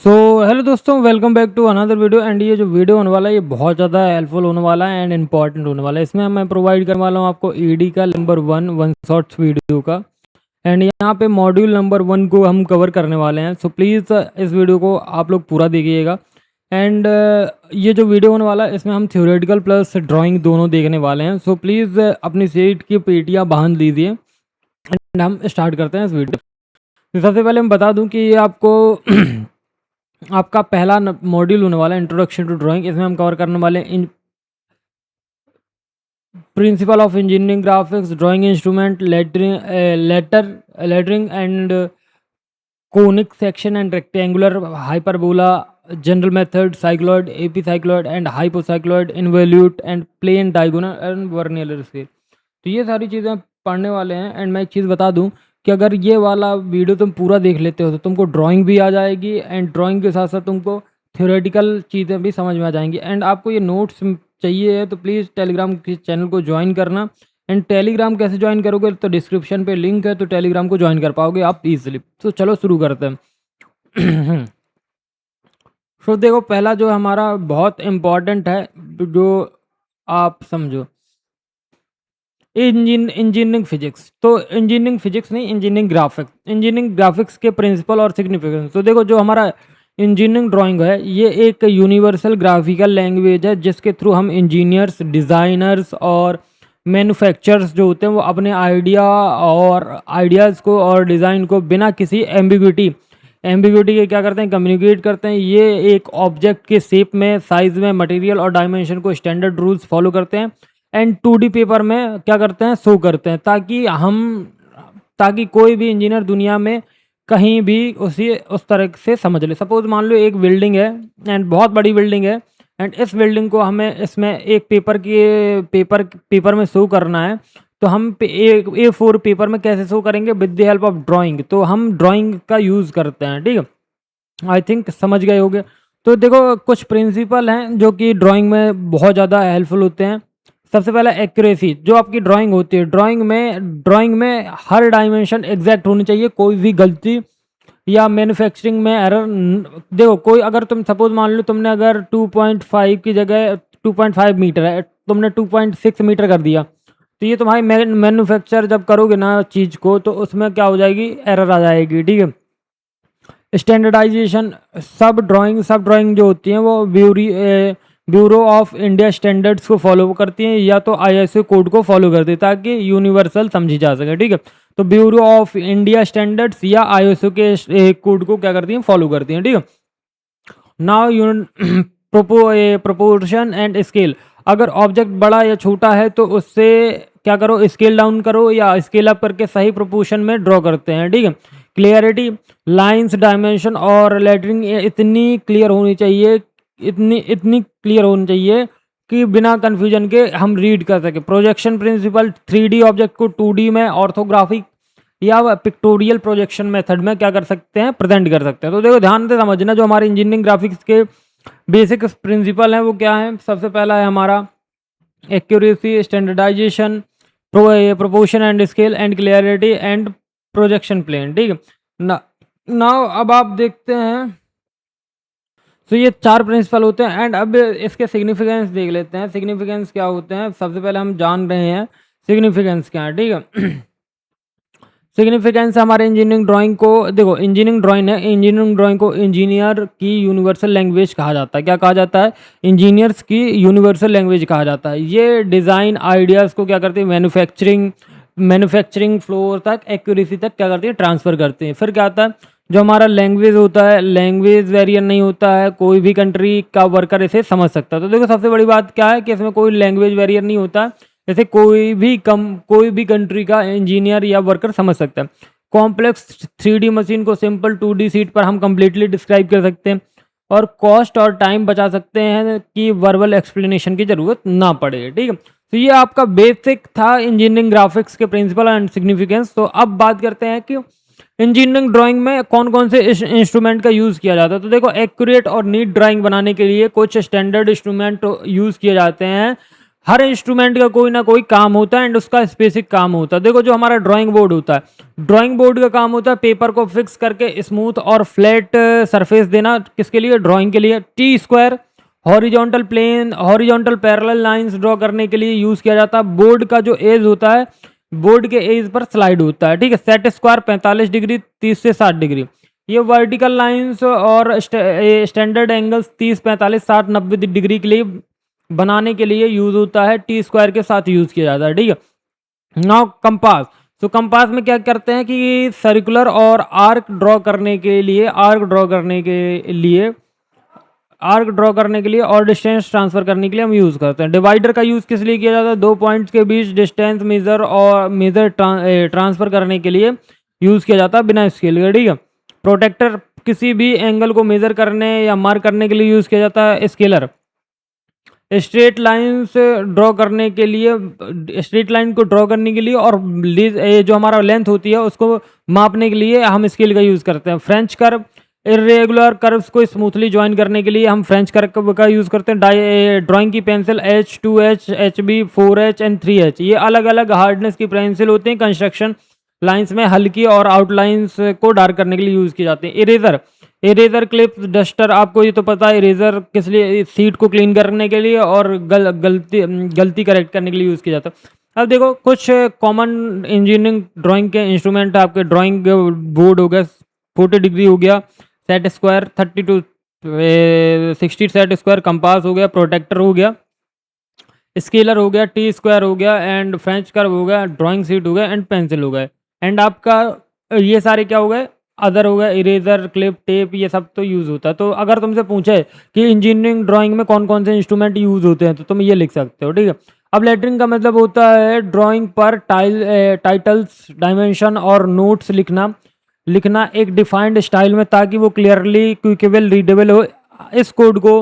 सो hello दोस्तों, welcome back to another video. And ये जो वीडियो होने वाला है ये बहुत ज़्यादा हेल्पफुल होने वाला है एंड इम्पॉर्टेंट होने वाला है। इसमें मैं प्रोवाइड करने वाला हूँ आपको ईडी का नंबर वन शॉर्ट्स वीडियो का। एंड यहाँ पे मॉड्यूल नंबर 1 को हम कवर करने वाले हैं। सो प्लीज़ इस वीडियो को आप लोग पूरा देखिएगा। एंड ये जो वीडियो होने वाला है इसमें हम थ्योरेटिकल प्लस ड्राइंग दोनों देखने वाले हैं। सो प्लीज़ अपनी सीट की पेटियाँ बांध लीजिए एंड हम स्टार्ट करते हैं इस वीडियो। तो सबसे पहले मैं बता दूं कि ये आपको आपका पहला मॉड्यूल होने वाला है, इंट्रोडक्शन टू ड्राइंग। इसमें हम कवर करने वाले हैं principle of engineering graphics, drawing instrument, lettering and conic section and rectangular, hyperbola, general method, cycloid, epicycloid and hypocycloid, involute and plane diagonal and vernier scale. तो ये सारी चीज़ें पढ़ने वाले हैं। एंड मैं एक चीज़ बता दूं कि अगर ये वाला वीडियो तुम पूरा देख लेते हो तो तुमको ड्राइंग भी आ जाएगी एंड ड्राइंग के साथ साथ तुमको थ्योरेटिकल चीज़ें भी समझ में आ जाएंगी। एंड आपको ये नोट्स चाहिए है तो प्लीज़ टेलीग्राम के चैनल को ज्वाइन करना। एंड टेलीग्राम कैसे ज्वाइन करोगे, तो डिस्क्रिप्शन पे लिंक है, तो टेलीग्राम को ज्वाइन कर पाओगे आप इजीली। तो चलो शुरू करते हैं। तो देखो, पहला जो हमारा बहुत इम्पोर्टेंट है, जो आप समझो, इंजीनियरिंग फिजिक्स। तो इंजीनियरिंग फिजिक्स नहीं, इंजीनियरिंग ग्राफिक्स के प्रिंसिपल और सिग्निफिकेंस। तो देखो, जो हमारा इंजीनियरिंग ड्राइंग है ये एक यूनिवर्सल ग्राफिकल लैंग्वेज है जिसके थ्रू हम इंजीनियर्स, डिज़ाइनर्स और मैन्युफैक्चरर्स जो होते हैं वो अपने आइडियाज़ को और डिज़ाइन को बिना किसी एम्बिग्यूटी के क्या करते हैं, कम्युनिकेट करते हैं। ये एक ऑब्जेक्ट के शेप में, साइज में, मटेरियल और डायमेंशन को स्टैंडर्ड रूल्स फॉलो करते हैं एंड 2D पेपर में क्या करते हैं, शो करते हैं, ताकि कोई भी इंजीनियर दुनिया में कहीं भी उसी उस तरह से समझ ले। सपोज मान लो एक बिल्डिंग है एंड बहुत बड़ी बिल्डिंग है एंड इस बिल्डिंग को हमें इसमें एक पेपर में शो करना है। तो हम A4 पेपर में कैसे शो करेंगे, with the help of drawing. तो हम ड्राइंग का यूज़ करते हैं, ठीक है। आई थिंक समझ गए होंगे। तो देखो, कुछ प्रिंसिपल हैं जो कि ड्राइंग में बहुत ज़्यादा हेल्पफुल होते हैं। सबसे पहला एक्यूरेसी। जो आपकी ड्राइंग होती है, ड्राइंग में हर डायमेंशन एग्जैक्ट होनी चाहिए, कोई भी गलती या मैन्युफैक्चरिंग में एरर। देखो, कोई अगर तुम सपोज मान लो तुमने अगर 2.5 की जगह 2.5 मीटर है, तुमने 2.6 मीटर कर दिया, तो ये तुम्हारी मैन्युफैक्चर जब करोगे ना चीज़ को, तो उसमें क्या हो जाएगी, एरर आ जाएगी, ठीक है। स्टैंडर्डाइजेशन। सब ड्राइंग जो होती हैं वो ब्यूरो ऑफ इंडिया स्टैंडर्ड्स को फॉलो करती हैं या तो ISO कोड को फॉलो करती है ताकि यूनिवर्सल समझी जा सके, ठीक है। तो ब्यूरो ऑफ इंडिया स्टैंडर्ड्स या ISO के कोड को क्या करती हैं, फॉलो करती हैं, ठीक है। Now proportion and scale. अगर ऑब्जेक्ट बड़ा या छोटा है तो उससे क्या करो, स्केल डाउन करो या स्केल अप करके सही प्रोपोर्शन में ड्रॉ करते हैं, ठीक है। क्लियरिटी। लाइंस, डायमेंशन और लेटरिंग इतनी क्लियर होनी चाहिए, इतनी क्लियर होनी चाहिए कि बिना कन्फ्यूजन के हम रीड कर सके। Projection principal. 3D ऑब्जेक्ट को 2D में ऑर्थोग्राफिक या पिक्टोरियल प्रोजेक्शन मेथड में क्या कर सकते हैं, प्रेजेंट कर सकते हैं। तो देखो, ध्यान से समझना, जो हमारे इंजीनियरिंग ग्राफिक्स के बेसिक प्रिंसिपल हैं वो क्या है। सबसे पहला है हमारा accuracy, standardisation, proportion and scale and clarity and projection plane, ठीक है। नाउ अब आप देखते हैं, तो ये 4 प्रिंसिपल होते हैं। एंड अब इसके सिग्निफिकेंस देख लेते हैं। सिग्निफिकेंस क्या होते हैं, सबसे पहले हम जान रहे हैं सिग्निफिकेंस क्या है, ठीक है। सिग्निफिकेंस हमारे इंजीनियरिंग ड्राइंग को, देखो इंजीनियरिंग ड्राइंग को इंजीनियर की यूनिवर्सल लैंग्वेज कहा जाता है। क्या कहा जाता है, इंजीनियर्स की यूनिवर्सल लैंग्वेज कहा जाता है। ये डिज़ाइन आइडियाज़ को क्या करती है, मैन्युफैक्चरिंग फ्लोर तक, एक्यूरेसी तक क्या करती है, ट्रांसफ़र करते हैं। फिर क्या आता है, जो हमारा लैंग्वेज होता है, लैंग्वेज वेरिएंट नहीं होता है, कोई भी कंट्री का वर्कर इसे समझ सकता है। तो देखो, सबसे बड़ी बात क्या है कि इसमें कोई लैंग्वेज वेरिएंट नहीं होता है, जैसे कोई भी कंट्री का इंजीनियर या वर्कर समझ सकता है। कॉम्प्लेक्स 3D मशीन को सिंपल 2D सीट पर हम कंप्लीटली डिस्क्राइब कर सकते हैं और कॉस्ट और टाइम बचा सकते हैं कि वर्बल एक्सप्लेनेशन की ज़रूरत ना पड़े, ठीक है। तो ये आपका बेसिक था इंजीनियरिंग ग्राफिक्स के प्रिंसिपल एंड सिग्निफिकेंस। तो अब बात करते हैं कि इंजीनियरिंग ड्राइंग में कौन कौन से इंस्ट्रूमेंट का यूज़ किया जाता है। तो देखो, एक्यूरेट और नीट ड्राइंग बनाने के लिए कुछ स्टैंडर्ड इंस्ट्रूमेंट यूज़ किए जाते हैं। हर इंस्ट्रूमेंट का कोई ना कोई काम होता है एंड उसका स्पेसिफिक काम होता है। देखो जो हमारा ड्राइंग बोर्ड होता है, ड्राइंग बोर्ड का काम होता है पेपर को फिक्स करके स्मूथ और फ्लैट सरफेस देना, किसके लिए, ड्राइंग के लिए। T square horizontal plane, horizontal parallel lines draw करने के लिए यूज किया जाता है। बोर्ड का जो एज होता है, बोर्ड के एज पर स्लाइड होता है, ठीक है। सेट स्क्वायर 45 डिग्री 30 से 60 डिग्री। ये वर्टिकल लाइंस और स्टैंडर्ड एंगल्स 30 45 60 90 डिग्री के लिए बनाने के लिए यूज होता है, टी स्क्वायर के साथ यूज किया जाता है, ठीक है। नाउ कंपास, तो कंपास में क्या करते हैं कि सर्कुलर और आर्क ड्रॉ करने के लिए, और डिस्टेंस ट्रांसफर करने के लिए हम यूज़ करते हैं। डिवाइडर का यूज़ किस लिए किया जाता है, दो पॉइंट्स के बीच डिस्टेंस मेजर ट्रांसफर करने के लिए यूज़ किया जाता है बिना स्केल के, ठीक है। प्रोटेक्टर किसी भी एंगल को मेजर करने या मार्क करने के लिए यूज़ किया जाता है। स्केलर स्ट्रेट लाइंस ड्रॉ करने के लिए, स्ट्रेट लाइन को ड्रॉ करने के लिए और जो हमारा लेंथ होती है उसको मापने के लिए हम स्केल का यूज़ करते हैं। फ्रेंच कर्व इरेगुलर कर्व्स को स्मूथली ज्वाइन करने के लिए हम फ्रेंच कर्व का यूज़ करते हैं। ड्राइंग की pencil H2H, HB, 4H and 3H, ये अलग अलग हार्डनेस की पेंसिल होते हैं। कंस्ट्रक्शन लाइंस में हल्की और आउटलाइंस को डार्क करने के लिए यूज़ किए जाते हैं। इरेजर क्लिप डस्टर, आपको ये तो पता है इरेजर किस लिए, सीट को क्लीन करने के लिए और गलती करेक्ट करने के लिए यूज़ किया जाता है। अब देखो कुछ कॉमन इंजीनियरिंग ड्राइंग के इंस्ट्रूमेंट आपके, ड्राइंग बोर्ड हो गया 40 डिग्री हो गया, set square 30 to 60 set square, compass हो गया, प्रोटेक्टर हो गया, स्केलर हो गया, टी स्क्वायर हो गया एंड फ्रेंच कर्व हो गया, ड्राइंग सीट हो गया एंड पेंसिल हो गए। एंड आपका ये सारे क्या हो गए, अदर हो गया, इरेजर क्लिप टेप, ये सब तो यूज़ होता है। तो अगर तुमसे पूछे कि इंजीनियरिंग ड्राइंग में कौन कौन से इंस्ट्रूमेंट यूज़ होते हैं तो तुम ये लिख सकते हो, ठीक है। अब लेटरिंग का मतलब होता है ड्राइंग पर टाइटल्स, डायमेंशन और नोट्स लिखना एक डिफाइंड स्टाइल में, ताकि वो क्लियरली क्विकेबल रीडेबल हो। इस कोड को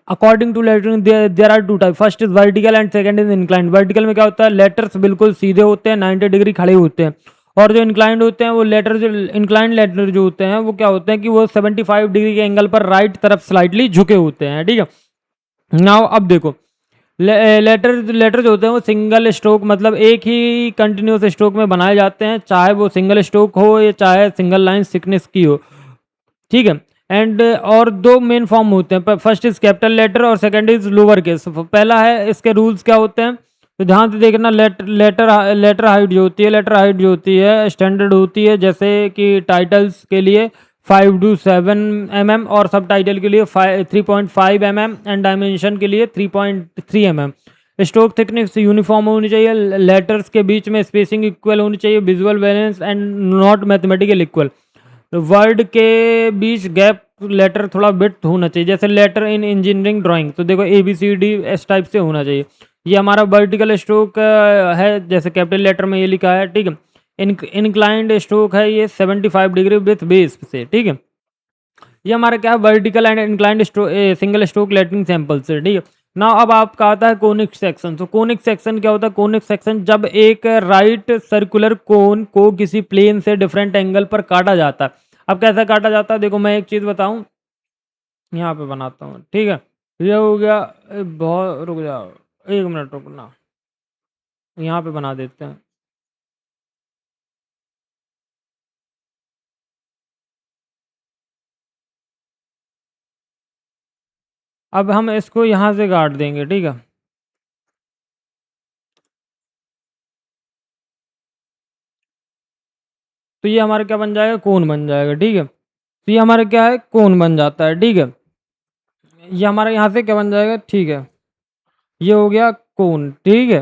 according to lettering there are two type, first is vertical and second is inclined. Vertical में क्या होता है, लेटर्स बिल्कुल सीधे होते हैं, 90 डिग्री खड़े होते हैं, और जो इंक्लाइंड होते हैं वो लेटर, जो इंक्लाइंड लेटर जो होते हैं वो क्या होते हैं कि वो 75 डिग्री के एंगल पर राइट तरफ स्लाइडली झुके होते हैं, ठीक है। नाउ अब देखो लेटर जो होते हैं वो सिंगल स्ट्रोक, मतलब एक ही कंटिन्यूस स्ट्रोक में बनाए जाते हैं, चाहे वो सिंगल स्ट्रोक हो या चाहे सिंगल लाइन थिकनेस की हो, ठीक है। एंड और दो मेन फॉर्म होते हैं, फर्स्ट इज कैपिटल लेटर और सेकंड इज लोअर केस। पहला है, इसके रूल्स क्या होते हैं तो ध्यान से देखना। लेटर हाइट जो होती है स्टैंडर्ड होती है, जैसे कि टाइटल्स के लिए 5 to 7 mm और सब टाइटल के लिए 3.5 mm एंड डायमेंशन के लिए 3.3 mm। स्ट्रोक थिकनेस यूनिफॉर्म होनी चाहिए, लेटर्स के बीच में स्पेसिंग इक्वल होनी चाहिए, visual balance and not mathematical equal. Word के बीच गैप लेटर थोड़ा बिट होना चाहिए, जैसे लेटर इन इंजीनियरिंग ड्राइंग, तो देखो ABCD इस टाइप से होना चाहिए। ये हमारा वर्टिकल स्ट्रोक है, जैसे कैपिटल लेटर में ये लिखा है, ठीक है। इंक्लाइंड स्ट्रोक है ये 75 डिग्री विथ बेस से, ठीक है। ये हमारा क्या है, vertical and inclined single stroke lettering sample से, ठीक है ना। अब आपका आता है कोनिक सेक्शन। तो कोनिक सेक्शन क्या होता है, कोनिक सेक्शन जब एक राइट सर्कुलर कोन को किसी प्लेन से डिफरेंट एंगल पर काटा जाता है। अब कैसे काटा जाता है, देखो मैं एक चीज़ बताऊं, यहाँ पे बनाता हूँ, ठीक है। ये हो गया, बहुत रुक जाओ, 1 मिनट रुकना, यहाँ पे बना देते हैं। अब हम इसको यहाँ से काट देंगे, ठीक है। तो ये हमारा क्या बन जाएगा, कोन बन जाएगा, ठीक है। तो ये हमारा क्या है, कोन बन जाता है, ठीक है। ये हमारा यहाँ से क्या बन जाएगा, ठीक है, ये हो गया कोन, ठीक है।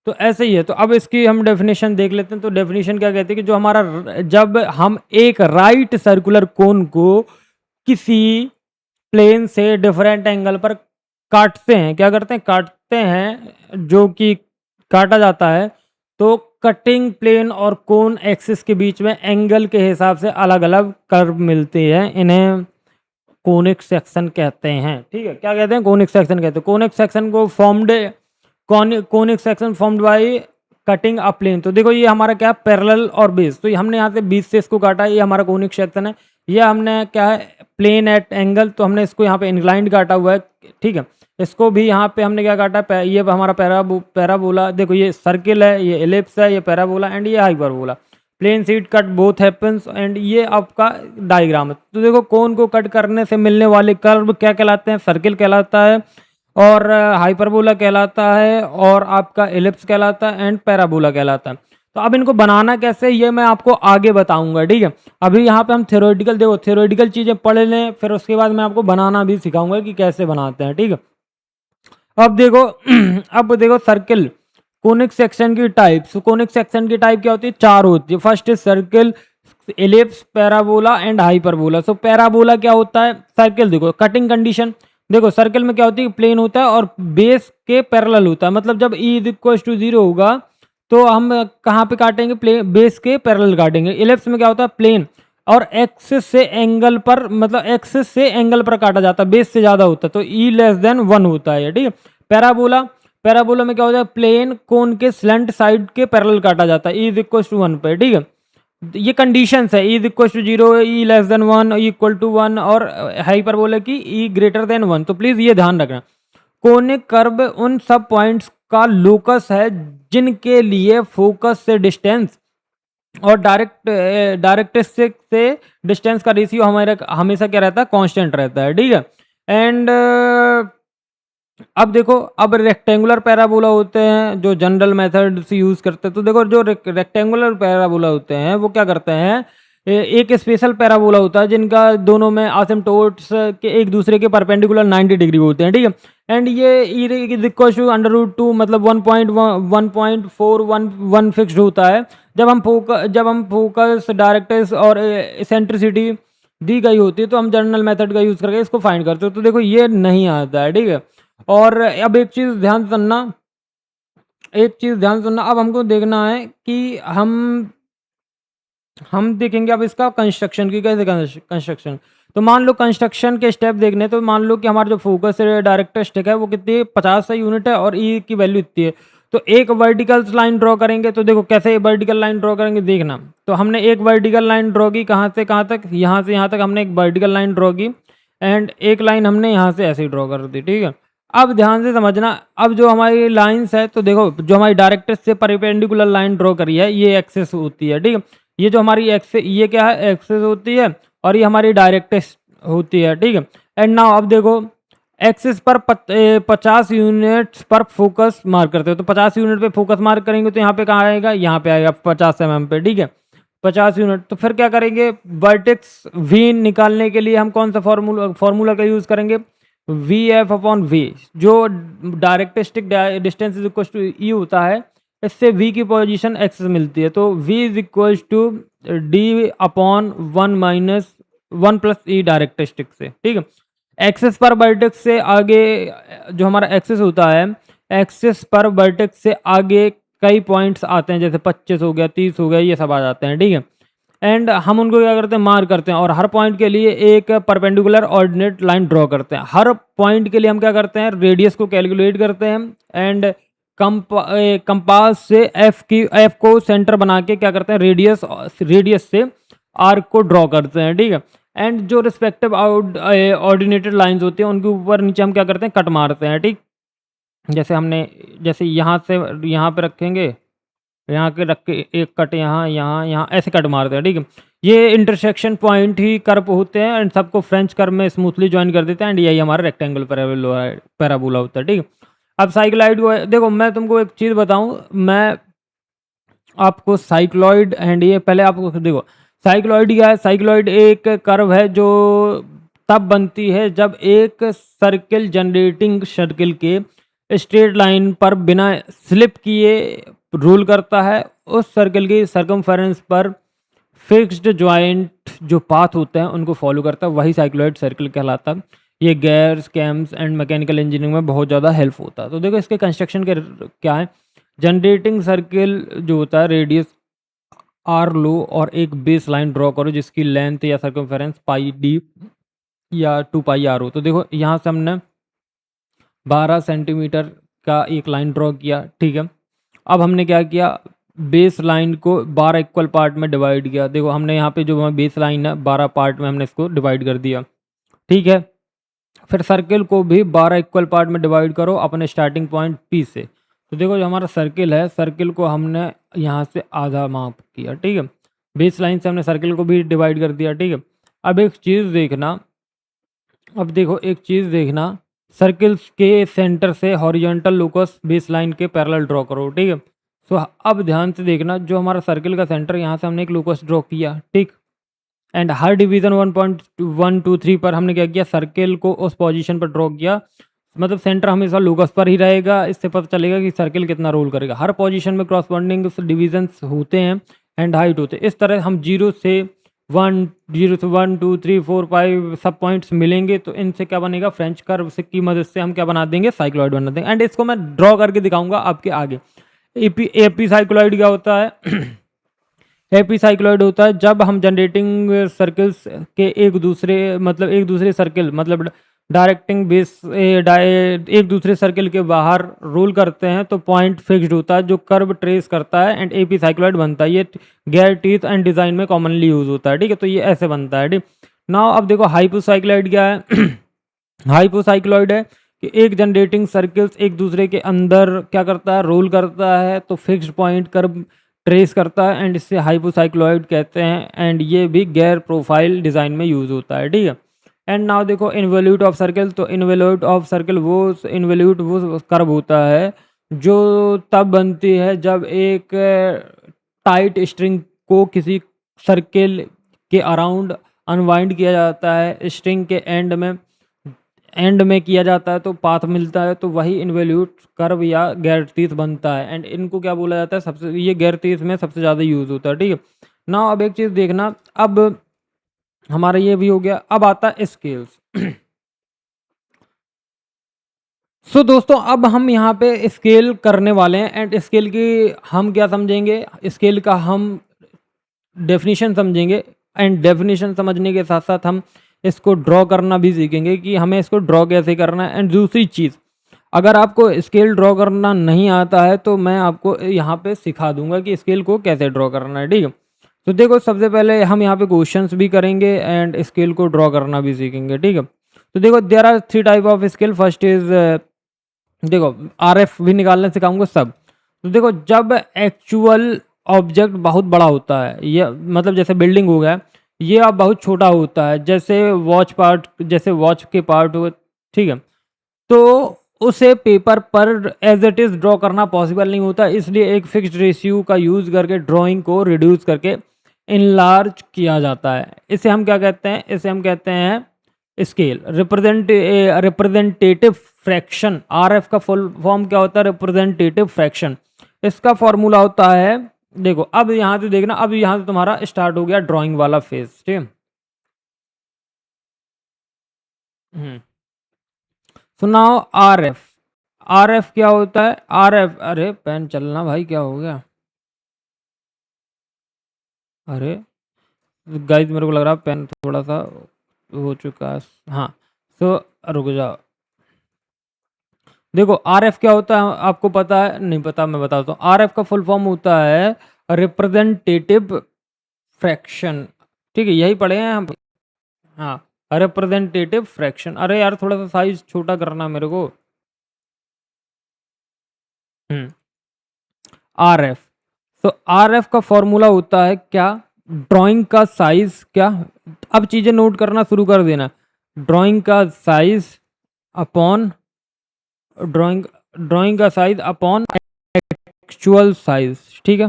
तो ऐसे ही है। तो अब इसकी हम डेफिनेशन देख लेते हैं। तो डेफिनेशन क्या कहती है कि जो हमारा, जब हम एक राइट सर्कुलर कोन को किसी प्लेन से डिफरेंट एंगल पर काटते हैं, क्या करते हैं, काटते हैं, जो कि काटा जाता है, तो कटिंग प्लेन और कोन एक्सिस के बीच में एंगल के हिसाब से अलग अलग कर्व मिलते हैं, इन्हें कोनिक सेक्शन कहते हैं, ठीक है। क्या कहते हैं, कोनिक सेक्शन कहते हैं। कोनिक सेक्शन को formed, conic section formed by cutting a plane. तो देखो ये हमारा क्या है, पैरेलल और बेस। तो हमने यहाँ से बीच से इसको काटा, ये हमारा कोनिक सेक्शन है। ये हमने क्या है प्लेन एट एंगल, तो हमने इसको यहाँ पे इंक्लाइंड काटा हुआ है, ठीक है। इसको भी यहाँ पे हमने क्या काटा, ये हमारा पैराबोला, देखो ये सर्किल है, ये एलिप्स है, ये पैराबोला एंड ये hyperbola. Plane seat cut both happens and ये आपका डायग्राम है। तो देखो कोन को कट करने से मिलने वाले कर्व क्या कहलाते हैं, सर्किल कहलाता है, और हाइपरबोला कहलाता है, और आपका एलिप्स कहलाता है, एंड पैराबोला कहलाता है। तो अब इनको बनाना कैसे, ये मैं आपको आगे बताऊंगा, ठीक है। अभी यहाँ पे हम थ्योरेटिकल, देखो थ्योरेटिकल चीज़ें पढ़ लें, फिर उसके बाद मैं आपको बनाना भी सिखाऊंगा कि कैसे बनाते हैं, ठीक है। अब देखो अब देखो सर्किल कोनिक सेक्शन की टाइप्स। कोनिक सेक्शन की टाइप क्या होती है, 4 होती है। First is circle, ellipse, parabola and hyperbola. So parabola क्या होता है, सर्किल देखो कटिंग कंडीशन, देखो सर्किल में क्या होती है, प्लेन होता है और बेस के पैरेलल होता है, मतलब जब ई इज इक्वल टू 0 होगा तो हम कहाँ पे काटेंगे, प्लेन बेस के पैरेलल काटेंगे। एलिप्स में क्या होता है, प्लेन और एक्सिस से एंगल पर, मतलब एक्सिस से एंगल पर काटा जाता है, बेस से ज्यादा होता है, तो ई लेस देन 1 होता है, ठीक है। पैराबोला, पैराबोला में क्या होता है, प्लेन कोन के स्लैंट साइड के पैरेलल काटा जाता है, ई इज इक्वल टू 1 पे, ठीक है। ये कंडीशंस है, e is equal to 0, e less than 1, e equal to 1, और हाइपरबोला की ई ग्रेटर देन 1। तो प्लीज ये ध्यान रखना, कोनिक कर्व उन सब पॉइंट्स का लोकस है जिनके लिए फोकस से डिस्टेंस और डायरेक्ट्रिक्स से डिस्टेंस का रेशियो हमारा हमेशा क्या रहता है, कांस्टेंट रहता है, ठीक है। एंड अब देखो, अब रेक्टेंगुलर पैराबोला होते हैं जो जनरल मेथड से यूज करते हैं। तो देखो जो रेक्टेंगुलर पैराबोला होते हैं वो क्या करते हैं, एक स्पेशल पैराबोला होता है जिनका दोनों में आसिम्प्टोट्स के एक दूसरे के परपेंडिकुलर 90 डिग्री होते हैं, ठीक है। एंड ये इज इक्वल टू √2, मतलब 1.141 फिक्स्ड होता है। जब हम फोकस डायरेक्ट्रिक्स और एसेंट्रिसिटी दी गई होती है तो हम जनरल मेथड का यूज करके इसको फाइंड करते हो। तो देखो ये नहीं आता है, ठीक है। और अब एक चीज़ ध्यान सुनना, अब हमको देखना है कि हम देखेंगे अब इसका कंस्ट्रक्शन की, कैसे कंस्ट्रक्शन। तो मान लो कंस्ट्रक्शन के स्टेप देखने, तो मान लो कि हमारा जो फोकस डायरेक्ट्रिक्स है वो कितनी 50 यूनिट है और ई की वैल्यू इतनी है। तो एक वर्टिकल लाइन ड्रॉ करेंगे, तो देखो कैसे वर्टिकल लाइन ड्रॉ करेंगे देखना। तो हमने एक वर्टिकल लाइन ड्रॉ की, कहाँ से कहाँ तक, यहाँ से यहाँ तक हमने एक वर्टिकल लाइन ड्रॉ की, एंड एक लाइन हमने यहाँ से ऐसे ही ड्रॉ कर दी, ठीक है। अब ध्यान से समझना, अब जो हमारी लाइंस है, तो देखो जो हमारी डायरेक्ट्रिक्स से परपेंडिकुलर लाइन ड्रॉ करी है ये एक्सेस होती है, ठीक है। ये जो हमारी एक्सेस, ये क्या है, एक्सेस होती है, और ये हमारी डायरेक्ट्रिक्स होती है, ठीक है। एंड नाउ अब देखो एक्सिस पर 50 यूनिट्स पर फोकस मार्क करते हो, तो 50 यूनिट पे फोकस मार्क करेंगे तो यहाँ पे कहाँ आएगा, यहाँ पे आएगा 50 mm पे, ठीक है, 50 यूनिट। तो फिर क्या करेंगे, वर्टेक्स वी निकालने के लिए हम कौन सा फॉर्मूला का यूज करेंगे, वी एफ अपॉन वी, जो डायरेक्टिस्टिक डिस्टेंस इज इक्वल टू ई होता है, इससे v की पोजीशन x मिलती है। तो v is equal to D upon 1 plus E डायरेक्टिस्टिक से, ठीक है। एक्सेस पर वर्टेक्स से आगे जो हमारा एक्सेस होता है, एक्सेस पर वर्टेक्स से आगे कई पॉइंट्स आते हैं, जैसे 25 हो गया, 30 हो गया, ये सब आ जाते हैं, ठीक है। एंड हम उनको क्या करते हैं, मार्क करते हैं, और हर पॉइंट के लिए एक परपेंडिकुलर ऑर्डिनेट लाइन ड्रॉ करते हैं। हर पॉइंट के लिए हम क्या करते हैं, रेडियस को कैलकुलेट करते हैं, एंड कंपास से एफ को सेंटर बना के क्या करते हैं, रेडियस से आर्क को ड्रॉ करते हैं, ठीक है। एंड जो रिस्पेक्टिव ऑर्डिनेटेड लाइंस होती हैं उनके ऊपर नीचे हम क्या करते हैं, कट मारते हैं, ठीक। जैसे यहाँ से यहाँ पे रखेंगे, यहाँ के रख के एक कट यहाँ यहाँ यहाँ ऐसे कट मारते हैं, ठीक है। ये इंटरसेक्शन पॉइंट ही कर्व होते हैं, एंड सबको फ्रेंच कर्व में स्मूथली ज्वाइन कर देते हैं, एंड यही हमारा रेक्टेंगल पैराबोला होता है, ठीक है। अब साइक्लॉइड को देखो, मैं तुमको एक चीज़ बताऊं, मैं आपको साइक्लॉइड एंड ये पहले आपको देखो साइक्लॉइड क्या है। साइक्लॉइड एक कर्व है जो तब बनती है जब एक सर्किल जनरेटिंग सर्किल के स्ट्रेट लाइन पर बिना स्लिप किए रूल करता है। उस सर्किल की सर्कमफेरेंस पर फिक्स्ड जॉइंट जो पाथ होते हैं उनको फॉलो करता है, वही साइक्लॉइड सर्किल कहलाता है। ये गैर स्कैम्स एंड मैकेनिकल इंजीनियरिंग में बहुत ज़्यादा हेल्प होता है। तो देखो इसके कंस्ट्रक्शन के क्या है, जनरेटिंग सर्किल जो होता है रेडियस आर लो और एक बेस लाइन ड्रॉ करो जिसकी लेंथ या सर्कमफेरेंस पाई डी या 2 पाई आर हो। तो देखो यहाँ से हमने 12 सेंटीमीटर का एक लाइन ड्रॉ किया, ठीक है। अब हमने क्या किया, बेस लाइन को 12 इक्वल पार्ट में डिवाइड किया। देखो हमने यहाँ पे जो बेस लाइन है 12 पार्ट में हमने इसको डिवाइड कर दिया, ठीक है। फिर सर्किल को भी 12 इक्वल पार्ट में डिवाइड करो अपने स्टार्टिंग पॉइंट पी से। तो देखो जो हमारा सर्किल है, सर्किल को हमने यहाँ से आधा माप किया, ठीक है। बेस लाइन से हमने सर्किल को भी डिवाइड कर दिया, ठीक है। अब एक चीज़ देखना, अब देखो एक चीज़ देखना, सर्किल्स के सेंटर से हॉरिजॉन्टल लोकस बेस लाइन के पैरेलल ड्रॉ करो, ठीक है। सो अब ध्यान से देखना, जो हमारा सर्किल का सेंटर, यहाँ से हमने एक लोकस ड्रॉ किया, ठीक। एंड हर डिवीज़न 1.123 पर हमने क्या किया, सर्किल को उस पोजीशन पर ड्रॉ किया। मतलब सेंटर हमेशा लोकस पर ही रहेगा, इससे पता चलेगा कि सर्किल कितना रोल करेगा। हर पोजीशन में क्रॉसबॉन्डिंग डिवीजन्स होते हैं एंड हाइट होते हैं। इस तरह हम 0 से 1 2 3 4 5 सब पॉइंट्स मिलेंगे, तो इनसे क्या बनेगा, फ्रेंच कर्व से की मदद से हम क्या बना देंगे, साइक्लॉइड बना देंगे। एंड इसको मैं ड्रॉ करके दिखाऊंगा आपके आगे। एपी साइक्लॉइड क्या होता है? एपी साइक्लॉइड होता है जब हम जनरेटिंग सर्कल्स के एक दूसरे सर्किल मतलब डायरेक्टिंग बेस एक दूसरे सर्किल के बाहर रोल करते हैं, तो पॉइंट फिक्स्ड होता है जो कर्व ट्रेस करता है एंड एपी साइक्लॉइड बनता है। ये गैर टीथ एंड डिज़ाइन में कॉमनली यूज होता है, ठीक है। तो ये ऐसे बनता है, ठीक। नाउ अब देखो हाइपोसाइक्लॉइड क्या है? हाइपोसाइक्लॉइड है कि एक जनरेटिंग सर्किल्स एक दूसरे के अंदर क्या करता है, रोल करता है, तो फिक्स्ड पॉइंट कर्व ट्रेस करता है एंड इससे हाइपोसाइक्लॉइड कहते हैं। एंड ये भी गैर प्रोफाइल डिज़ाइन में यूज़ होता है, ठीक है। एंड नाउ देखो इन्वोल्यूट ऑफ सर्किल, तो इन्वोल्यूट ऑफ सर्किल वो कर्व होता है जो तब बनती है जब एक टाइट स्ट्रिंग को किसी सर्किल के अराउंड अनवाइंड किया जाता है, स्ट्रिंग के एंड में किया जाता है, तो पाथ मिलता है, तो वही इन्वोल्यूट कर्व या गैर तीर्थ बनता है। एंड इनको क्या बोला जाता है, सबसे ये गैर तीर्थ में सबसे ज़्यादा यूज़ होता है, ठीक है ना। अब एक चीज़ देखना, अब हमारा ये भी हो गया, अब आता है स्केल्स। सो दोस्तों अब हम यहाँ पे स्केल करने वाले हैं एंड स्केल की हम क्या समझेंगे, स्केल का हम डेफिनेशन समझेंगे एंड डेफिनेशन समझने के साथ साथ हम इसको ड्रॉ करना भी सीखेंगे कि हमें इसको ड्रॉ कैसे करना है। एंड दूसरी चीज़, अगर आपको स्केल ड्रॉ करना नहीं आता है तो मैं आपको यहाँ पे सिखा दूंगा कि स्केल को कैसे ड्रॉ करना है, ठीक है। तो देखो सबसे पहले हम यहाँ पे क्वेश्चंस भी करेंगे एंड स्केल को ड्रॉ करना भी सीखेंगे, ठीक है। तो देखो there are 3 type of scale. First is देखो आरएफ भी निकालना सिखाऊंगा सब। तो देखो जब एक्चुअल ऑब्जेक्ट बहुत बड़ा होता है, ये मतलब जैसे बिल्डिंग हो गया, ये अब बहुत छोटा होता है, जैसे वॉच के पार्ट हो, ठीक है। तो उसे पेपर पर एज इट इज़ ड्रॉ करना पॉसिबल नहीं होता, इसलिए एक फिक्स्ड रेशियो का यूज़ करके ड्राइंग को रिड्यूस करके इनलार्ज किया जाता है। इसे हम क्या कहते हैं, इसे हम कहते हैं स्केल। रिप्रेजेंटेटिव फ्रैक्शन, आरएफ का फुल फॉर्म क्या होता है, रिप्रेजेंटेटिव फ्रैक्शन। इसका फॉर्मूला होता है, देखो अब यहाँ से देखना, अब यहाँ से तुम्हारा स्टार्ट हो गया ड्राइंग वाला फेज, ठीक है। सो नाउ आरएफ, आरएफ क्या होता है, आरएफ, अरे पेन चलना भाई, क्या हो गया, अरे गाइस मेरे को लग रहा है पेन थोड़ा सा हो चुका है, हाँ। सो रुक जाओ, देखो आरएफ क्या होता है आपको पता है, नहीं पता मैं बताता हूँ। आरएफ का फुल फॉर्म होता है रिप्रेजेंटेटिव फ्रैक्शन, ठीक है, यही पढ़े हैं हम, हाँ। रिप्रेजेंटेटिव फ्रैक्शन, अरे यार थोड़ा सा साइज छोटा करना मेरे को। आरएफ, तो आरएफ का फॉर्मूला होता है क्या, ड्राइंग का साइज क्या, अब चीज़ें नोट करना शुरू कर देना, ड्राइंग का साइज अपॉन ड्राइंग ड्राइंग का साइज अपॉन एक्चुअल साइज, ठीक है।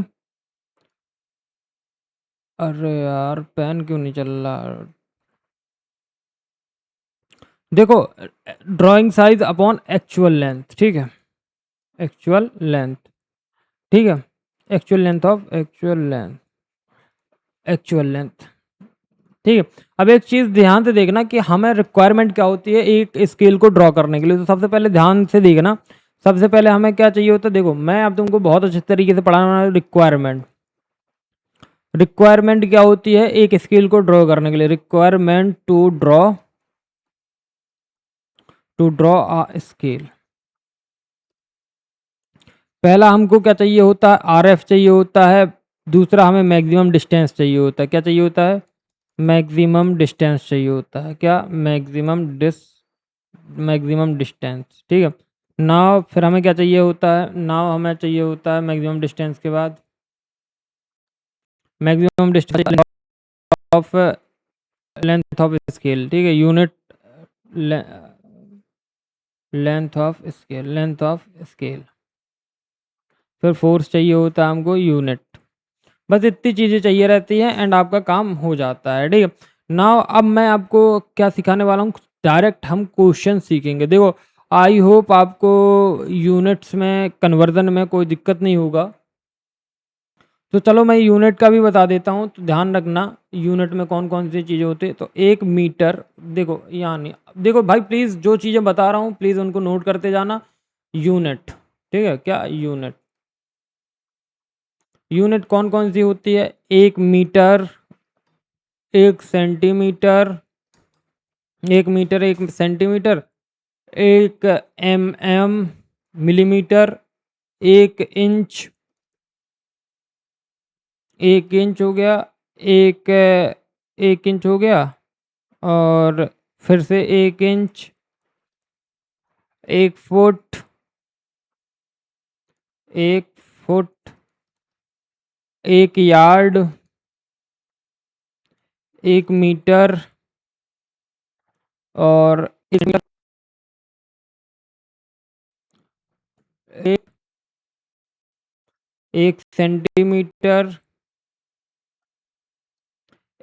अरे यार पेन क्यों नहीं चल रहा, देखो drawing size upon actual length, ठीक है, एक्चुअल लेंथ, ठीक है, एक्चुअल लेंथ, ठीक है। अब एक चीज़ ध्यान से देखना कि हमें रिक्वायरमेंट क्या होती है एक स्केल को ड्रॉ करने के लिए। तो सबसे पहले ध्यान से देखना, सबसे पहले हमें क्या चाहिए होता है, देखो मैं अब तुमको बहुत अच्छे तरीके से पढ़ाना, रिक्वायरमेंट, रिक्वायरमेंट क्या होती है एक स्केल को ड्रॉ करने के लिए, requirement to draw a scale. पहला हमको क्या चाहिए होता है, आरएफ चाहिए होता है, दूसरा हमें मैक्सिमम डिस्टेंस चाहिए होता है। क्या चाहिए होता है? मैक्सिमम डिस्टेंस चाहिए होता है। क्या? मैक्सिमम डिस्टेंस, ठीक है। नाउ फिर हमें क्या चाहिए होता है? नाउ हमें चाहिए होता है मैक्सिमम डिस्टेंस के बाद maximum distance of length of scale, ठीक है। Unit length of scale. फिर फोर्स चाहिए होता है हमको यूनिट। बस इतनी चीज़ें चाहिए रहती हैं एंड आपका काम हो जाता है, ठीक है। नाउ अब मैं आपको क्या सिखाने वाला हूँ, डायरेक्ट हम क्वेश्चन सीखेंगे। देखो, आई होप आपको यूनिट्स में कन्वर्जन में कोई दिक्कत नहीं होगा। तो चलो मैं यूनिट का भी बता देता हूँ, तो ध्यान रखना यूनिट में कौन कौन सी चीज़ें होती है। तो 1 मीटर, देखो यानी देखो भाई प्लीज़ जो चीज़ें बता रहा हूँ प्लीज़ उनको नोट करते जाना। यूनिट, ठीक है। क्या? यूनिट। यूनिट कौन कौन सी होती है? 1 metre, 1 centimetre, 1 metre, 1 centimetre, 1 millimetre, 1 inch, 1 inch हो गया, 1 1 इंच हो गया, और फिर से 1 inch, 1 foot, 1 foot, 1 yard, 1 metre, और 1 सेंटीमीटर,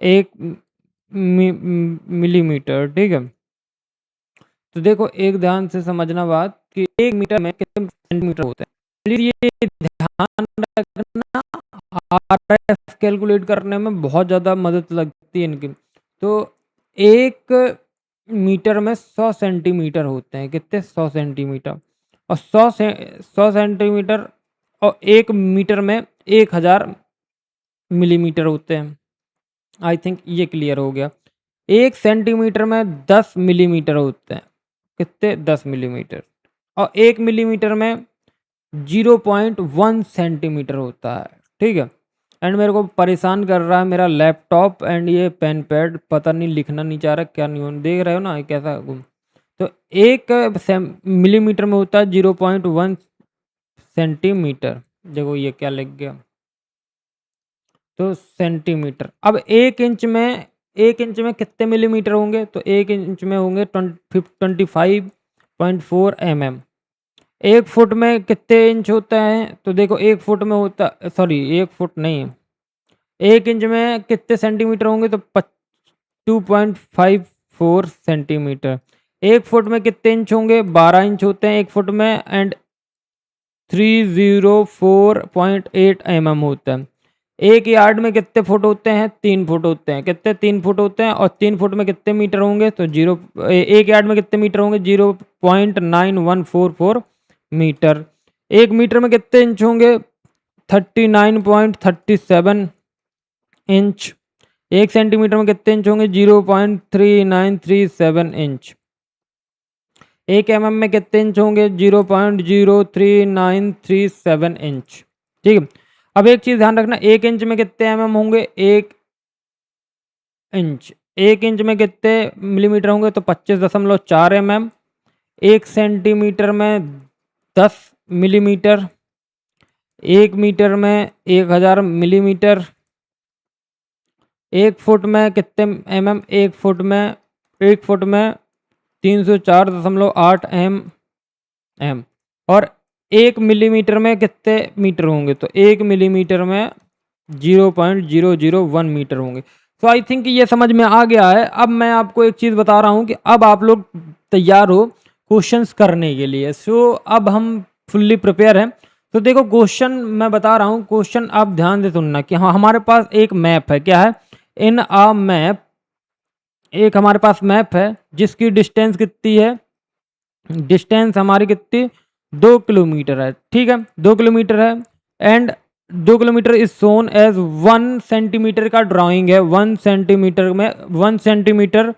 1 मिलीमीटर, ठीक है। तो देखो एक ध्यान से समझना बात कि 1 मीटर में कितने सेंटीमीटर होते हैं। प्लीज ये ध्यान रखना, आरएफ कैलकुलेट करने में बहुत ज़्यादा मदद लगती है इनकी। तो 1 मीटर में 100 सेंटीमीटर होते हैं। कितने? 100 सेंटीमीटर। और 100 सेंटीमीटर और 1 मीटर में 1000 मिलीमीटर होते हैं। आई थिंक ये क्लियर हो गया। 1 सेंटीमीटर में 10 मिलीमीटर होते हैं। कितने? 10 मिलीमीटर। और 1 मिलीमीटर में 0.1 सेंटीमीटर होता है, ठीक है। एंड मेरे को परेशान कर रहा है मेरा लैपटॉप एंड ये पेन पैड, पता नहीं लिखना नहीं चाह रहा, क्या नहीं हो, देख रहे हो ना कैसा गुम। तो 1 मिलीमीटर में होता है 0.1 सेंटीमीटर। देखो ये क्या लिख गया, तो सेंटीमीटर। अब 1 इंच में कितने मिलीमीटर होंगे? तो 1 इंच में होंगे 25.4 mm। 1 फुट में कितने इंच होता है? तो देखो 1 फुट में होता, सॉरी 1 फुट नहीं, 1 इंच में कितने सेंटीमीटर होंगे? तो 2.54 सेंटीमीटर। 1 फुट में कितने इंच होंगे? 12 इंच होते हैं 1 फुट में, एंड 304.8 mm होता है। 1 यार्ड में कितने फुट होते हैं? 3 फुट होते हैं। कितने? 3 फुट होते हैं। और 3 फुट में कितने मीटर होंगे? तो 1 यार्ड में कितने मीटर होंगे? 0.9144 मीटर। 1 मीटर में कितने इंच होंगे? 39.37 इंच। 1 सेंटीमीटर में कितने इंच होंगे? 0.3937 इंच। 1 mm में कितने इंच होंगे? 0.03937 इंच, ठीक है। अब एक चीज़ ध्यान रखना, 1 इंच में कितने mm होंगे? 1 इंच। 1 इंच में कितने मिलीमीटर होंगे? तो 25.4 mm। 1 सेंटीमीटर में 10 मिलीमीटर। 1 मीटर में 1000 मिलीमीटर। 1 फुट में कितने mm? 1 फुट में 304.8 mm। और 1 मिलीमीटर में कितने मीटर होंगे? तो 1 मिलीमीटर में 0.001 मीटर होंगे। तो आई थिंक ये समझ में आ गया है। अब मैं आपको एक चीज़ बता रहा हूँ कि अब आप लोग तैयार हो क्वेश्चंस करने के लिए। सो अब हम फुल्ली प्रिपेयर हैं। तो देखो क्वेश्चन मैं बता रहा हूँ, क्वेश्चन आप ध्यान से सुनना कि हाँ हमारे पास एक मैप है। क्या है? इन अ मैप, एक हमारे पास मैप है जिसकी डिस्टेंस कितनी है? डिस्टेंस हमारी कितनी? 2 किलोमीटर है, ठीक है। 2 किलोमीटर है and 2 kilometre is shown as 1 centimetre का ड्राइंग है। 1 सेंटीमीटर में 1 सेंटीमीटर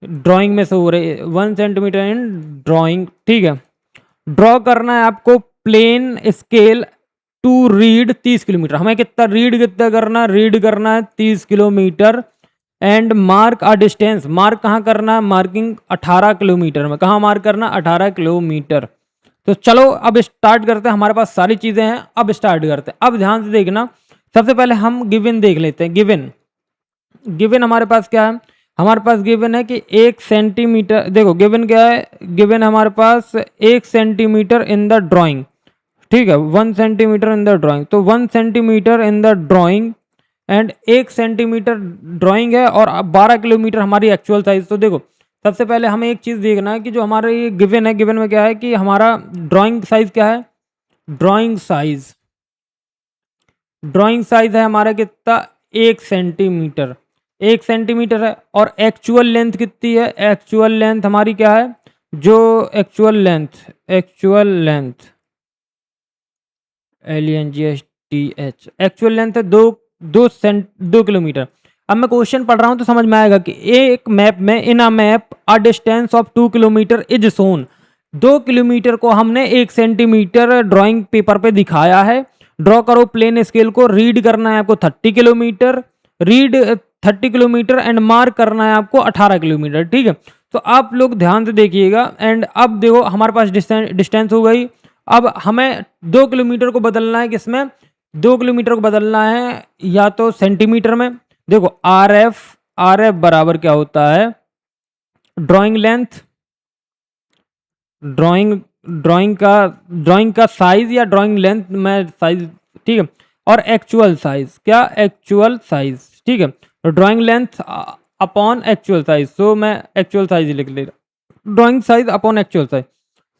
ड्राइंग में से हो रही है, 1 सेंटीमीटर इन ड्राइंग, ठीक है। ड्रॉ करना है आपको plane scale to read 30 kilometre, हमें कितना करना है 30 kilometre. And mark a distance, mark कहाँ करना है, मार्किंग 18 किलोमीटर में, कहाँ मार्क करना, 18 किलोमीटर। तो चलो अब स्टार्ट करते हैं, हमारे पास सारी चीज़ें हैं, अब स्टार्ट करते हैं। अब ध्यान से देखना, सबसे पहले हम गिवन देख लेते हैं। गिवन गिवन हमारे पास क्या है, हमारे पास गिवन है कि 1 सेंटीमीटर, देखो गिवन क्या है, गिवन हमारे पास 1 सेंटीमीटर इन द ड्राइंग, ठीक है, 1 सेंटीमीटर इन द ड्राइंग, तो 1 centimetre in the drawing and 1 centimetre drawing है और 12 किलोमीटर हमारी एक्चुअल साइज। तो देखो सबसे पहले हमें एक चीज़ देखना है कि जो हमारा ये गिवन है, गिवन में क्या है कि हमारा ड्राइंग साइज क्या है, ड्राइंग साइज है हमारा कितना, 1 सेंटीमीटर, 1 सेंटीमीटर है। और एक्चुअल लेंथ कितनी है, एक्चुअल लेंथ हमारी क्या है, जो actual length LENGHTH actual length है 2 किलोमीटर। अब मैं क्वेश्चन पढ़ रहा हूं तो समझ में आएगा कि एक मैप में, in a map a distance of 2 kilometre is shown, 2 kilometre को हमने 1 सेंटीमीटर ड्राइंग पेपर पे दिखाया है। ड्रॉ करो प्लेन स्केल को, रीड करना है आपको 30 kilometre, read 30 kilometre and mark करना है आपको 18 किलोमीटर, ठीक है। तो आप लोग ध्यान से देखिएगा। एंड अब देखो हमारे पास डिस्टेंस हो गई। अब हमें 2 किलोमीटर को बदलना है, किसमें, 2 किलोमीटर को बदलना है या तो सेंटीमीटर में। देखो आर एफ बराबर क्या होता है, ड्राइंग लेंथ, ड्राइंग का साइज या ड्राइंग लेंथ में साइज, ठीक है, और एक्चुअल साइज, क्या, एक्चुअल साइज, ठीक है। तो drawing length upon actual size, तो मैं एक्चुअल साइज लिख ले रहा, drawing size upon actual size.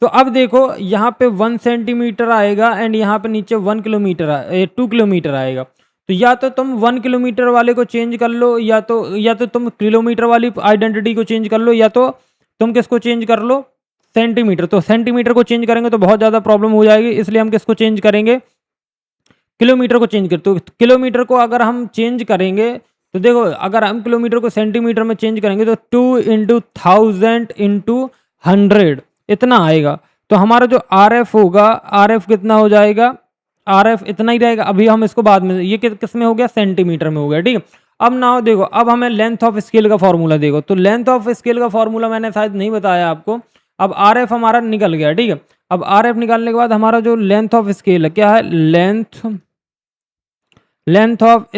तो अब देखो यहाँ पे 1 सेंटीमीटर आएगा एंड यहाँ पे नीचे 2 किलोमीटर आएगा। तो या तो तुम 1 किलोमीटर वाले को चेंज कर लो, या तो तुम किलोमीटर वाली आइडेंटिटी को चेंज कर लो, या तो तुम किसको चेंज कर लो, सेंटीमीटर। तो सेंटीमीटर को चेंज करेंगे तो बहुत ज़्यादा प्रॉब्लम हो जाएगी, इसलिए हम किसको चेंज करेंगे, किलोमीटर को चेंज कर। तो किलोमीटर को अगर हम चेंज करेंगे तो देखो, अगर हम किलोमीटर को सेंटीमीटर में चेंज करेंगे तो 2 × 1000 × 100 इतना आएगा। तो हमारा जो आर एफ होगा, आर एफ कितना हो जाएगा, आर एफ इतना ही रहेगा। अभी हम इसको बाद में, ये किस में हो गया, सेंटीमीटर में हो गया, ठीक है। अब ना देखो, अब हमें लेंथ ऑफ स्केल का फॉर्मूला देखो, तो लेंथ ऑफ स्केल का फॉर्मूला मैंने शायद नहीं बताया आपको। अब आर एफ हमारा निकल गया, ठीक है। अब आर एफ निकालने के बाद हमारा जो लेंथ ऑफ स्केल है, क्या है, लेंथ ऑफ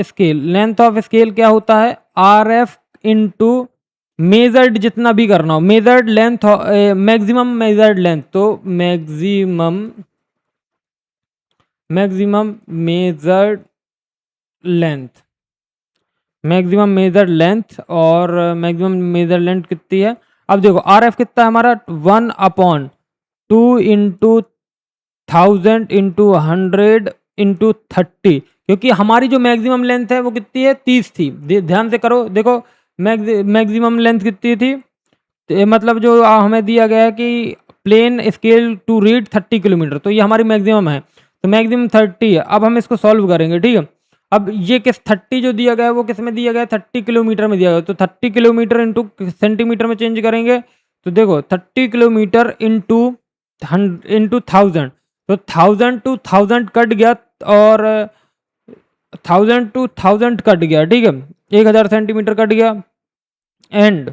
स्केल क्या होता है, आर एफ इंटू मेजर्ड, जितना भी करना हो, measured length, maximum measured length, तो मैक्सिमम मेजर्ड लेंथ, और मैक्सिमम मेजर्ड लेंथ कितनी है। अब देखो आर एफ कितना है हमारा, 1/2 इंटू 1000 इंटू 100 इंटू 30, क्योंकि हमारी जो मैक्सिमम लेंथ है वो कितनी है, 30 थी। ध्यान से करो, देखो मैक्सिमम लेंथ कितनी थी, तो ये मतलब जो हमें दिया गया है कि plane scale to read 30 kilometre, तो ये हमारी मैक्सिमम है, तो मैक्सिमम 30 है। अब हम इसको सॉल्व करेंगे, ठीक है। अब ये 30 जो दिया गया है वो किस में दिया गया है, 30 किलोमीटर में दिया गया है, तो 30 किलोमीटर इंटू सेंटीमीटर में चेंज करेंगे। तो देखो 30 किलोमीटर इंटू 1000, तो 1000 to 1000 कट गया, और 1000 to 1000 कट गया, ठीक है, 1000 सेंटीमीटर कट गया। एंड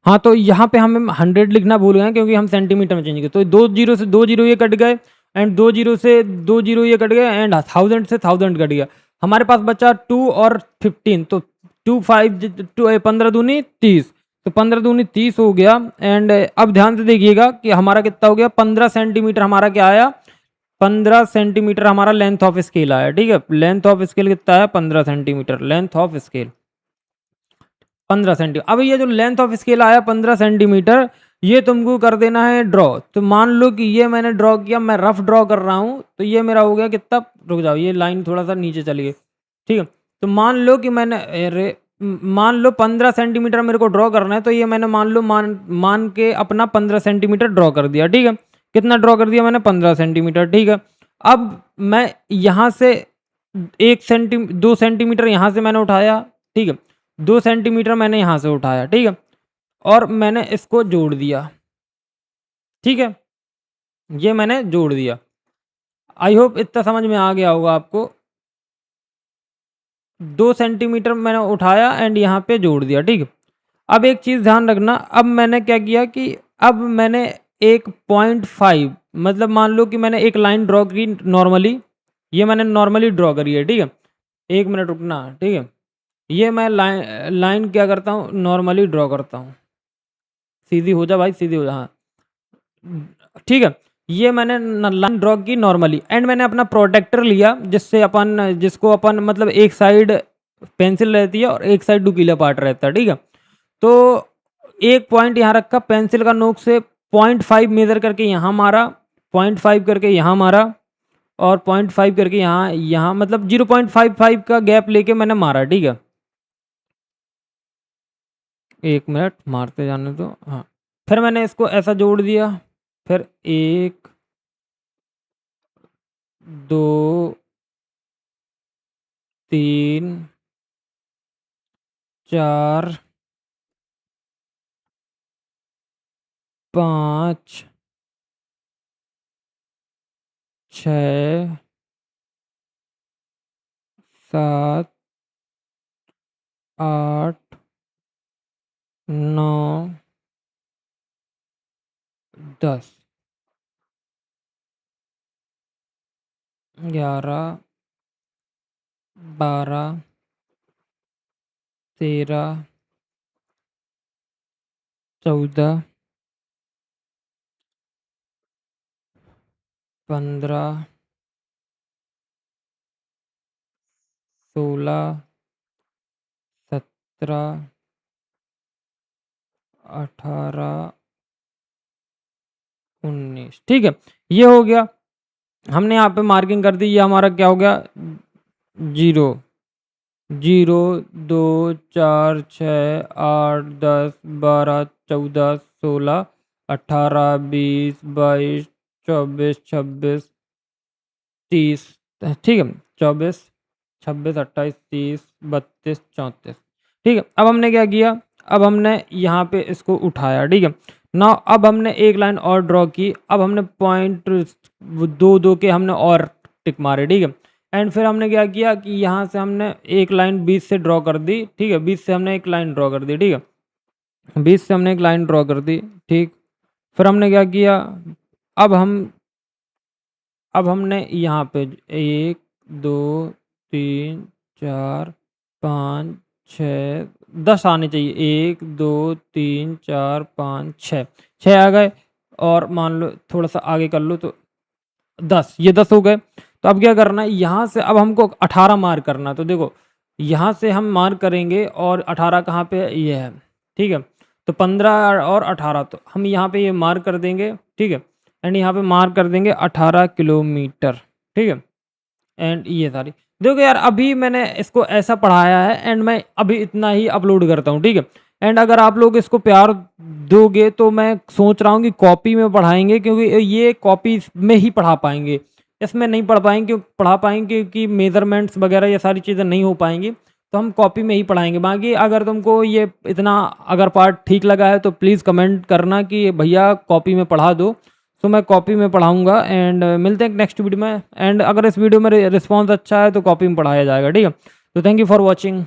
हाँ, तो यहाँ पे हम 100 लिखना भूल गए क्योंकि हम सेंटीमीटर में चेंज किए, तो 2 जीरो से 2 जीरो ये कट गए, एंड 2 जीरो से 2 जीरो ये कट गए, एंड 1000 से 1000 कट गया। हमारे पास बचा 2 और 15, तो 15 दूनी 30, तो 15 दूनी 30 हो गया। एंड अब ध्यान से देखिएगा कि हमारा कितना हो गया, 15 सेंटीमीटर हमारा क्या आया, 15 सेंटीमीटर हमारा लेंथ ऑफ स्केल आया, ठीक है। लेंथ ऑफ स्केल कितना है, 15 centimetre, length of scale 15 centimetre. अब ये जो लेंथ ऑफ स्केल आया 15 सेंटीमीटर, ये तुमको कर देना है ड्रॉ। तो मान लो कि ये मैंने ड्रॉ किया, मैं रफ ड्रॉ कर रहा हूँ, तो ये मेरा हो गया कितना, रुक जाओ, ये लाइन थोड़ा सा नीचे चली गई, ठीक है। तो मान लो कि मैंने, अरे मान लो 15 सेंटीमीटर मेरे को ड्रॉ करना है, तो ये मैंने मान के अपना 15 सेंटीमीटर ड्रॉ कर दिया, ठीक है। कितना ड्रॉ कर दिया मैंने, 15 सेंटीमीटर, ठीक है। अब मैं यहाँ से 2 सेंटीमीटर यहाँ से मैंने उठाया, ठीक है, 2 सेंटीमीटर मैंने यहाँ से उठाया, ठीक है, और मैंने इसको जोड़ दिया, ठीक है। ये मैंने जोड़ दिया। आई होप इतना समझ में आ गया होगा आपको। 2 सेंटीमीटर मैंने उठाया एंड यहाँ पे जोड़ दिया, ठीक है। अब एक चीज़ ध्यान रखना, अब मैंने क्या किया कि अब मैंने एक 0.5 मतलब मान लो कि मैंने एक लाइन ड्रॉ की नॉर्मली, ये मैंने नॉर्मली ड्रॉ करी है, ठीक है। 1 मिनट रुकना, ठीक है। ये मैं लाइन लाइन क्या करता हूँ, नॉर्मली ड्रॉ करता हूँ। सीधी हो जा भाई, सीधी हो जा, हाँ। ठीक है, ये मैंने लाइन ड्रॉ की नॉर्मली एंड मैंने अपना प्रोटेक्टर लिया जिसको अपन मतलब एक साइड पेंसिल रहती है और एक साइड नुकीला पार्ट रहता है, ठीक है। तो एक पॉइंट यहाँ रखा, पेंसिल का नोक से 0.5 मेजर करके यहाँ मारा, 0.5 करके यहाँ मारा और 0.5 करके यहाँ यहाँ मतलब 0.55 का गैप लेके मैंने मारा, ठीक है। 1 मिनट मारते जाने दो, हाँ। फिर मैंने इसको ऐसा जोड़ दिया, फिर 1 2 3 4 5 6 7 8 9 10 11 12 13 14 15 16 17 18 19, ठीक है। ये हो गया, हमने यहाँ पे मार्किंग कर दी। ये हमारा क्या हो गया, 0 0 2 4 6 8 10 12 14 16 18 20 22 24 26 30, ठीक है। 24 26 28 30 32 34, ठीक है। अब हमने क्या किया, अब हमने यहाँ पे इसको उठाया, ठीक है ना। अब हमने एक लाइन और ड्रॉ की, अब हमने पॉइंट 2 के हमने और टिक मारे, ठीक है। एंड फिर हमने क्या किया कि यहाँ से हमने एक लाइन 20 से ड्रॉ कर दी, ठीक है। 20 से हमने एक लाइन ड्रॉ कर दी, ठीक है। 20 से हमने एक लाइन ड्रॉ कर दी, ठीक। फिर हमने क्या किया, अब हम अब हमने यहाँ पे 1 2 3 4 5 6 10 आने चाहिए, 1 2 3 4 5 6 6 आ गए और मान लो थोड़ा सा आगे कर लो तो 10, ये 10 हो गए। तो अब क्या करना है, यहाँ से अब हमको 18 मार्क करना है। तो देखो यहाँ से हम मार्क करेंगे और 18 कहाँ पे है, ये है, ठीक है। तो 15 और 18 तो हम यहाँ पे ये मार्क कर देंगे, ठीक है। एंड यहाँ पे मार्क कर देंगे 18 किलोमीटर, ठीक है। एंड ये सारी देखो यार, अभी मैंने इसको ऐसा पढ़ाया है एंड मैं अभी इतना ही अपलोड करता हूँ, ठीक है। एंड अगर आप लोग इसको प्यार दोगे तो मैं सोच रहा हूँ कि कॉपी में पढ़ाएंगे, क्योंकि ये कॉपी में ही पढ़ा पाएंगे, इसमें नहीं पढ़ा पाएंगे क्योंकि मेजरमेंट्स वगैरह ये सारी चीज़ें नहीं हो पाएंगी। तो हम कॉपी में ही पढ़ाएंगे। बाकी अगर तुमको ये इतना अगर पार्ट ठीक लगा है तो प्लीज़ कमेंट करना कि भैया कॉपी में पढ़ा दो, तो मैं कॉपी में पढ़ाऊँगा। एंड मिलते हैं नेक्स्ट वीडियो में। एंड अगर इस वीडियो में रिस्पॉन्स अच्छा है तो कॉपी में पढ़ाया जाएगा, ठीक है। तो थैंक यू फॉर वॉचिंग।